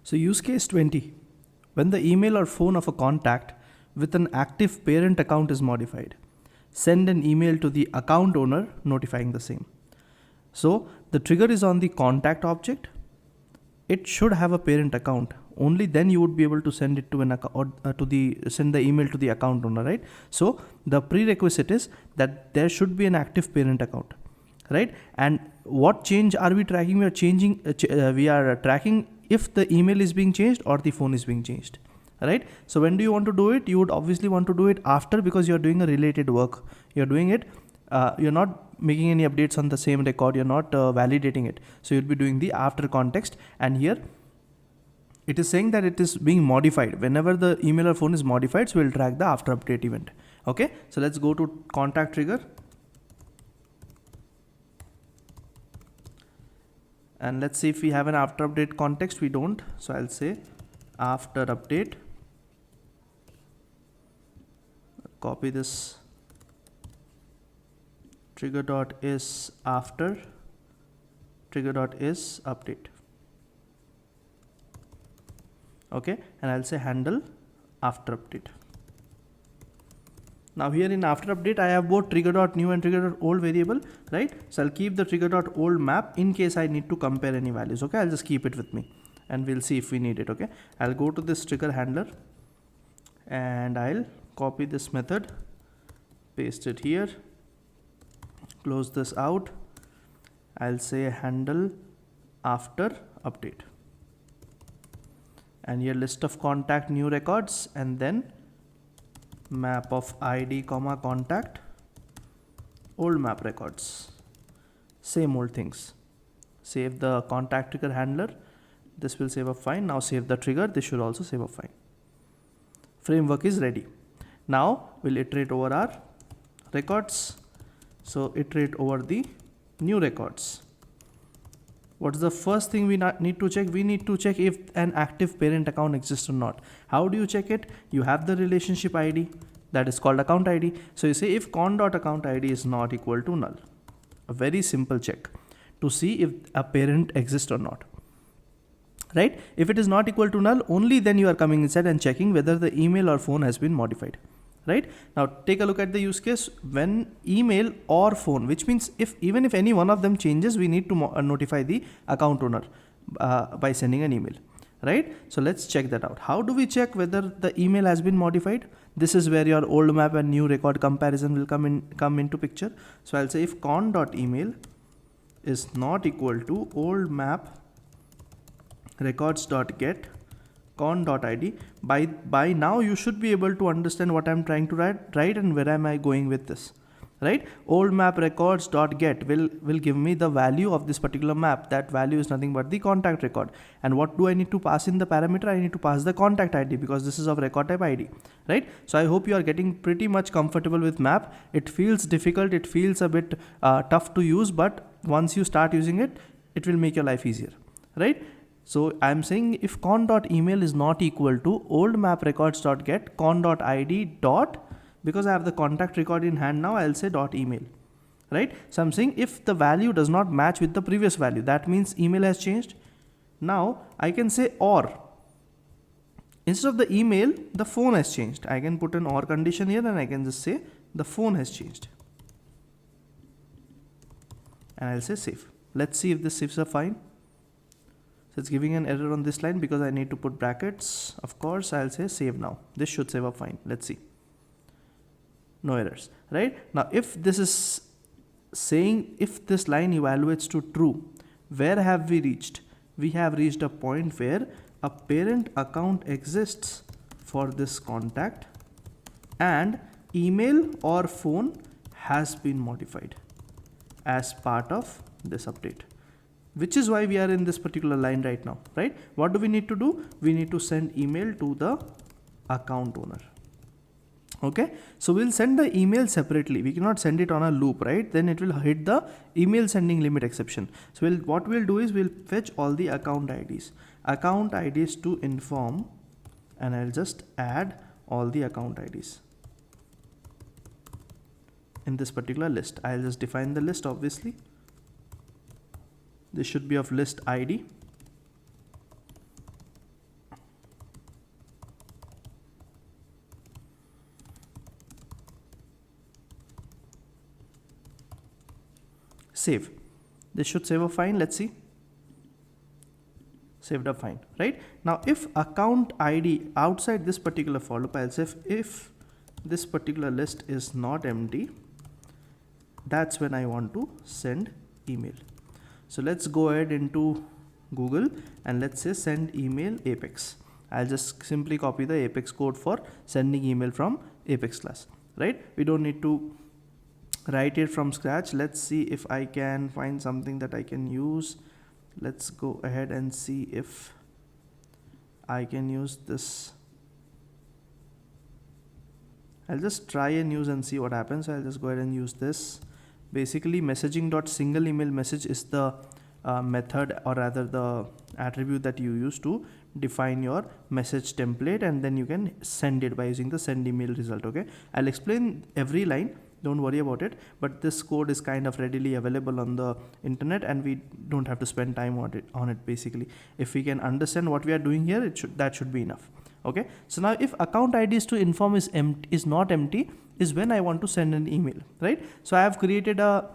So use case 20, when the email or phone of a contact with an active parent account is modified, send an email to the account owner notifying the same. So the trigger is on the contact object. It should have a parent account. Only then you would be able to send it to an account send the email to the account owner, right? So the prerequisite is that there should be an active parent account, right? And what change are we tracking? We are tracking if the email is being changed or the phone is being changed, right? So when do you want to do it? You would obviously want to do it after, because you're doing a related work. You're doing it, you're not making any updates on the same record, you're not validating it. So you'll be doing the after context, and here it is saying that it is being modified. Whenever the email or phone is modified, so we'll track the after update event. Okay, so let's go to contact trigger. And let's see if we have an after update context. We don't. So I'll say after update. Copy this trigger.is after trigger.is update. Okay, and I'll say handle after update. Now here in after update, I have both trigger.new and trigger.old variable, right? So I'll keep the trigger.old map in case I need to compare any values. Okay, I'll just keep it with me and we'll see if we need it. Okay, I'll go to this trigger handler and I'll copy this method, paste it here, close this out. I'll say handle after update, and here list of contact new records, and then map of ID comma contact old map records, same old things. Save the contact trigger handler, this will save up fine. Now save the trigger, this should also save up fine. Framework is ready. Now we'll iterate over our records. So iterate over the new records. What's the first thing we need to check? We need to check if an active parent account exists or not. How do you check it? You have the relationship ID that is called account ID. So you say if con.account ID is not equal to null. A very simple check to see if a parent exists or not. Right? If it is not equal to null, only then you are coming inside and checking whether the email or phone has been modified. Right? Now take a look at the use case when email or phone, which means even if any one of them changes, we need to notify the account owner by sending an email, right? So let's check that out. How do we check whether the email has been modified? This is where your old map and new record comparison will come into picture. So I'll say if con.email is not equal to old map records.get con.id. By now you should be able to understand what I'm trying to write and where am I going with this, right? Old map records.get will give me the value of this particular map. That value is nothing but the contact record. And what do I need to pass in the parameter? I need to pass the contact ID because this is of record type ID, right? So I hope you are getting pretty much comfortable with map. It feels difficult, it feels a bit tough to use, but once you start using it, it will make your life easier, right? So I'm saying if con.email is not equal to old map records.get con.id because I have the contact record in hand now, I'll say .email, right? So I'm saying if the value does not match with the previous value, that means email has changed. Now I can say or. Instead of the email, the phone has changed. I can put an or condition here and I can just say the phone has changed. And I'll say save. Let's see if this saves are fine. So it's giving an error on this line because I need to put brackets. Of course, I'll say save now. This should save up fine. Let's see. No errors, right? Now, if this is saying if this line evaluates to true, where have we reached? We have reached a point where a parent account exists for this contact and email or phone has been modified as part of this update, which is why we are in this particular line right now, right? What do we need to do? We need to send email to the account owner. Okay, so we'll send the email separately. We cannot send it on a loop, right? Then it will hit the email sending limit exception. So what we'll do is we'll fetch all the account IDs to inform, and I'll just add all the account IDs in this particular list. I'll just define the list, obviously. This should be of list ID. save. This should save up fine. Let's see. Saved up fine, right? Now if account ID outside this particular for loop, I'll say if this particular list is not empty, that's when I want to send email. So let's go ahead into Google and let's say send email Apex. I'll just simply copy the Apex code for sending email from Apex class, right? We don't need to write it from scratch. Let's see if I can find something that I can use. Let's go ahead and see if I can use this. I'll just try and use and see what happens. I'll just go ahead and use this. Basically messaging.single email message is the method, or rather the attribute that you use to define your message template, and then you can send it by using the send email result. Okay, I'll explain every line, don't worry about it, but this code is kind of readily available on the internet and we don't have to spend time on it. Basically, if we can understand what we are doing here, that should be enough. Okay, so now if account ID is to inform is not empty is when I want to send an email, right? So I have created a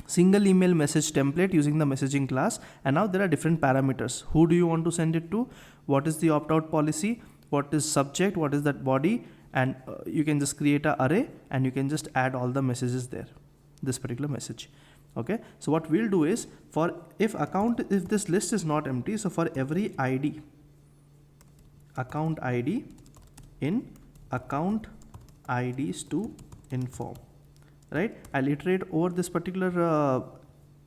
single email message template using the messaging class, and now there are different parameters. Who do you want to send it to? What is the opt-out policy? What is subject? What is that body? And you can just create an array and you can just add all the messages there, this particular message. Okay, so what we'll do is if this list is not empty, so for every ID, account ID in account IDs to inform, right? I'll iterate over this particular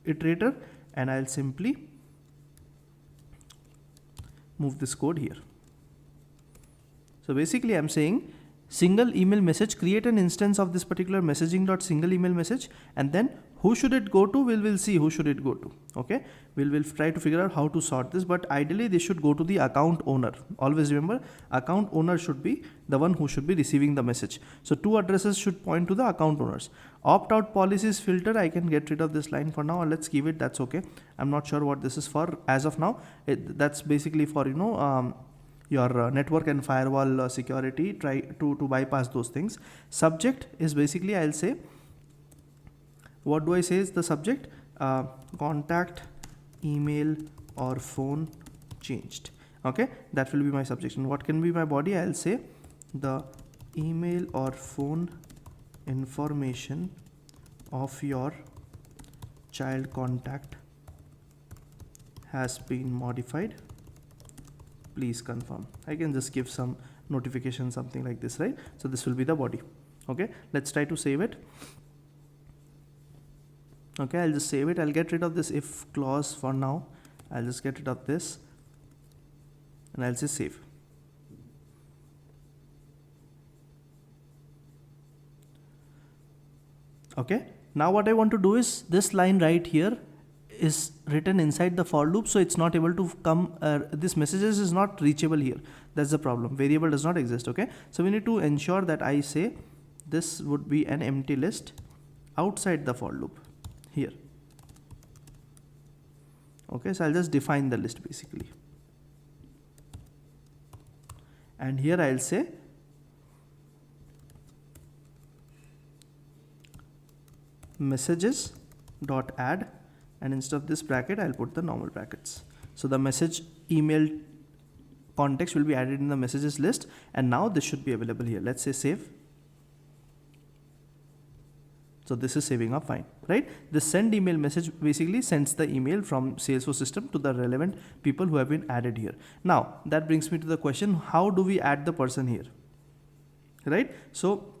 iterator and I'll simply move this code here. So basically I'm saying single email message, create an instance of this particular messaging.single email message, and then who should it go to? We'll see who should it go to. Okay, we'll try to figure out how to sort this, but ideally this should go to the account owner. Always remember, account owner should be the one who should be receiving the message. So two addresses should point to the account owners. Opt-out policies filter, I can get rid of this line for now, or let's keep it, that's okay. I'm not sure what this is for as of now. That's basically for, you know, your network and firewall security, try to bypass those things. Subject is basically, I'll say, what do I say is the subject? Contact, email or phone changed. Okay, that will be my subject. And what can be my body? I'll say the email or phone information of your child contact has been modified. Please confirm. I can just give some notification, something like this, right? So this will be the body. Okay, let's try to save it. Okay, I'll just save it. I'll get rid of this if clause for now. I'll just get rid of this and I'll say save. Okay, now what I want to do is this line right here is written inside the for loop, so it's not able to come, this messages is not reachable here. That's the problem. Variable does not exist. Okay, so we need to ensure that I say this would be an empty list outside the for loop here. Okay, so I'll just define the list basically, and here I'll say messages dot add, and instead of this bracket I'll put the normal brackets. So the message email context will be added in the messages list, and now this should be available here. Let's say save. So this is saving up fine, right? The send email message basically sends the email from Salesforce system to the relevant people who have been added here. Now that brings me to the question, how do we add the person here, right? So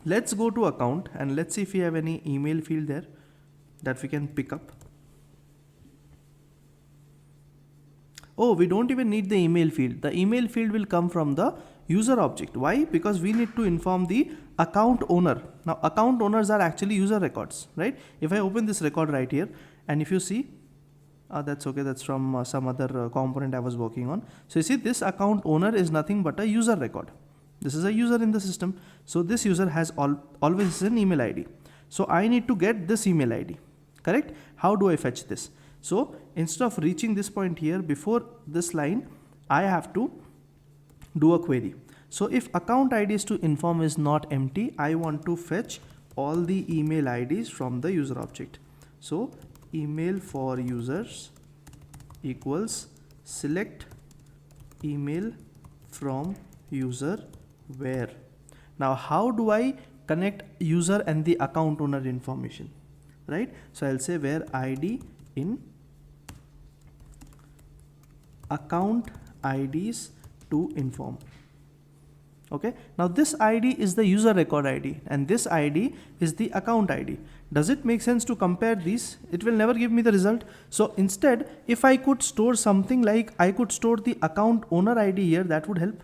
let's go to account and let's see if we have any email field there that we can pick up. Oh, we don't even need the email field. The email field will come from the user object. Why? Because we need to inform the account owner. Now account owners are actually user records, right? If I open this record right here, and if you see, that's okay, that's from some other component I was working on. So you see, this account owner is nothing but a user record. This is a user in the system. So this user has always an email ID. So I need to get this email ID, correct? How do I fetch this? So instead of reaching this point here, before this line, I have to do a query. So if account IDs to inform is not empty, I want to fetch all the email IDs from the user object. So email for users equals select email from user where. Now how do I connect user and the account owner information, right? So I'll say where id in account IDs to inform. Okay, now this ID is the user record ID and this ID is the account ID. Does it make sense to compare these? It will never give me the result. So instead, if I could store something like I could store the account owner ID here, that would help,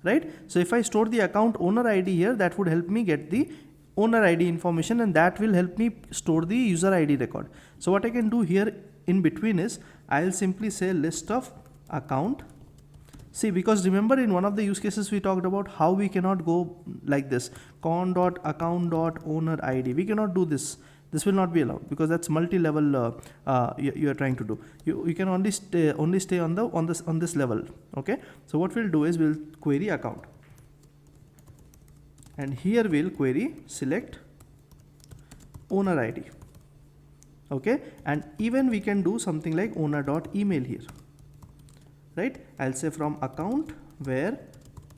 right? So if I store the account owner ID here, that would help me get the owner ID information and that will help me store the user ID record. So what I can do here in between is I'll simply say list of account. See, because remember in one of the use cases we talked about how we cannot go like this con.account.owner ID. We cannot do this. This will not be allowed because that's multi-level you are trying to do. You can only stay on this level. Okay. So what we'll do is we'll query account, and here we'll query select owner ID. Okay, and even we can do something like owner.email here. Right, I'll say from account where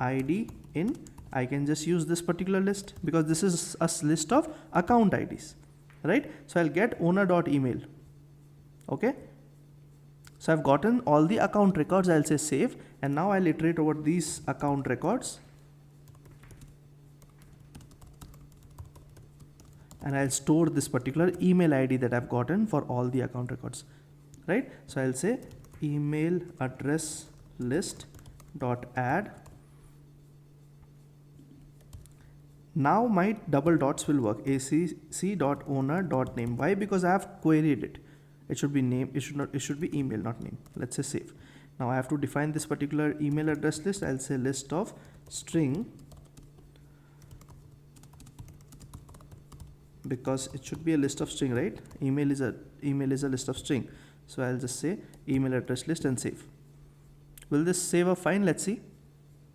ID in, I can just use this particular list because this is a list of account IDs, right? So I'll get owner.email. Okay, so I've gotten all the account records. I'll say save, and now I'll iterate over these account records and I'll store this particular email ID that I've gotten for all the account records, right? So I'll say email address list dot add. Now my double dots will work, acc.owner.name. Why? Because I have queried it. It should be name, it should be email, not name. Let's say save. Now I have to define this particular email address list. I'll say list of string, because it should be a list of string, right? Email is a list of string. So I'll just say email address list and save. Will this save a fine? Let's see.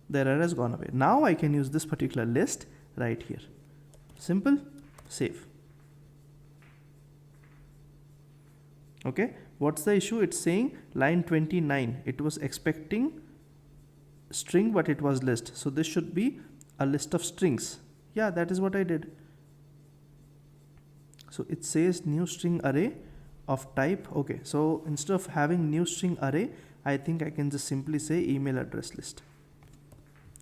The error has gone away. Now I can use this particular list right here. Simple, save. Okay, what's the issue? It's saying line 29. It was expecting string, but it was list. So this should be a list of strings. Yeah, that is what I did. So it says new string array of type. Okay, so instead of having new string array, I think I can just simply say email address list.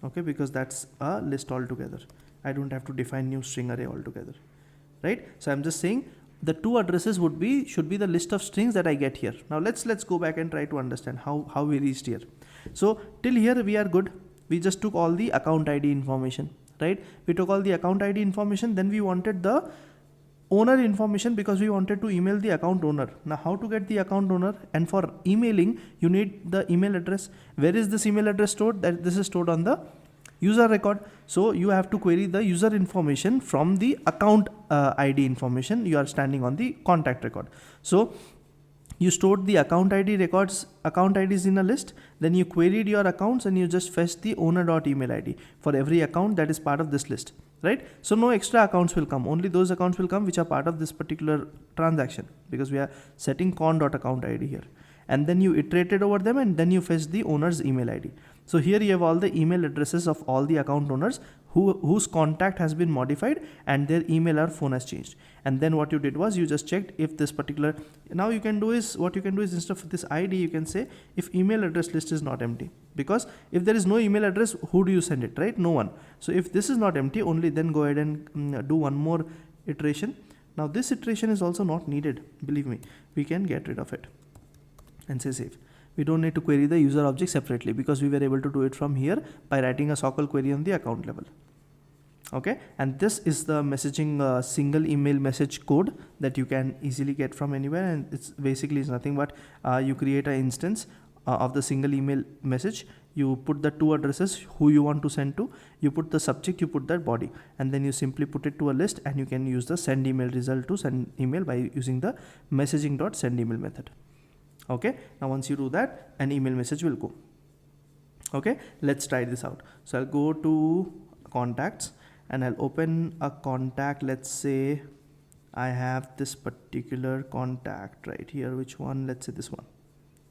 Okay, because that's a list altogether. I don't have to define new string array altogether, right? So I'm just saying the two addresses should be the list of strings that I get here. Now let's go back and try to understand how we reached here. So till here we are good. We just took all the account ID information, right? We took all the account ID information, then we wanted the owner information because we wanted to email the account owner. Now how to get the account owner? And for emailing you need the email address. Where is this email address stored? That this is stored on the user record. So you have to query the user information from the account ID information. You are standing on the contact record. So you stored the account ID records, account IDs in a list, then you queried your accounts and you just fetched the owner.email ID for every account that is part of this list, right? So no extra accounts will come, only those accounts will come which are part of this particular transaction, because we are setting con.account ID here. And then you iterated over them and then you fetched the owner's email ID. So here you have all the email addresses of all the account owners whose contact has been modified and their email or phone has changed. And then what you did was you just checked if this particular, now you can do is, what you can do is instead of this ID, you can say if email address list is not empty, because if there is no email address, who do you send it, right? No one. So if this is not empty, only then go ahead and do one more iteration. Now this iteration is also not needed. Believe me, we can get rid of it and say save. We don't need to query the user object separately because we were able to do it from here by writing a SOQL query on the account level. Okay, and this is the messaging single email message code that you can easily get from anywhere, and it's basically is nothing but you create an instance of the single email message. You put the two addresses who you want to send to, you put the subject, you put that body, and then you simply put it to a list, and you can use the send email result to send email by using the messaging.sendEmail method. Okay, now once you do that, an email message will go. Okay, let's try this out. So I'll go to contacts and I'll open a contact, let's say I have this particular contact right here. Which one? Let's say this one.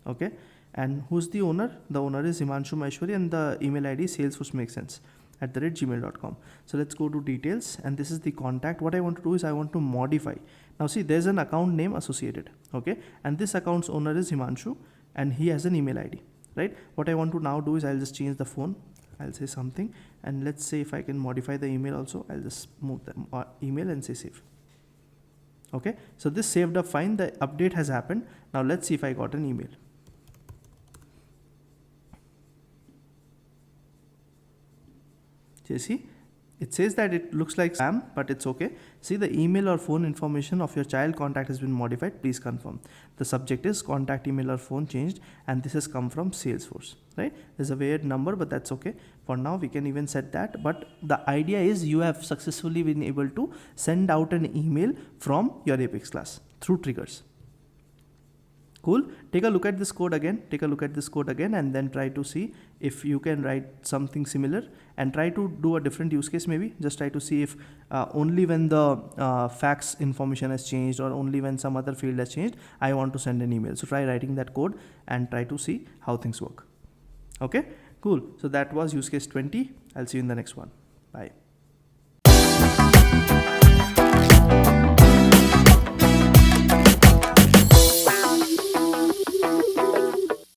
Okay. And who's the owner? The owner is Himanshu Maheshwari, and the email ID is salesforcemakessense@gmail.com. So let's go to details, and this is the contact. What I want to do is I want to modify. Now see, there's an account name associated. Okay. And this account's owner is Himanshu, and he has an email ID, right? What I want to now do is I'll just change the phone. I'll say something, and let's say if I can modify the email also, I'll just move the email and say save. Okay, so this saved up fine. The update has happened. Now let's see if I got an email. So you see, it says that it looks like spam, but it's okay. See, the email or phone information of your child contact has been modified. Please confirm. The subject is contact, email or phone changed, and this has come from Salesforce, right? There's a weird number, but that's okay. For now, we can even set that. But the idea is you have successfully been able to send out an email from your Apex class through triggers. Cool. Take a look at this code again. And then try to see if you can write something similar, and try to do a different use case. Maybe just try to see if only when the fax information has changed, or only when some other field has changed, I want to send an email. So try writing that code and try to see how things work. Okay, cool. So that was use case 20. I'll see you in the next one. Bye.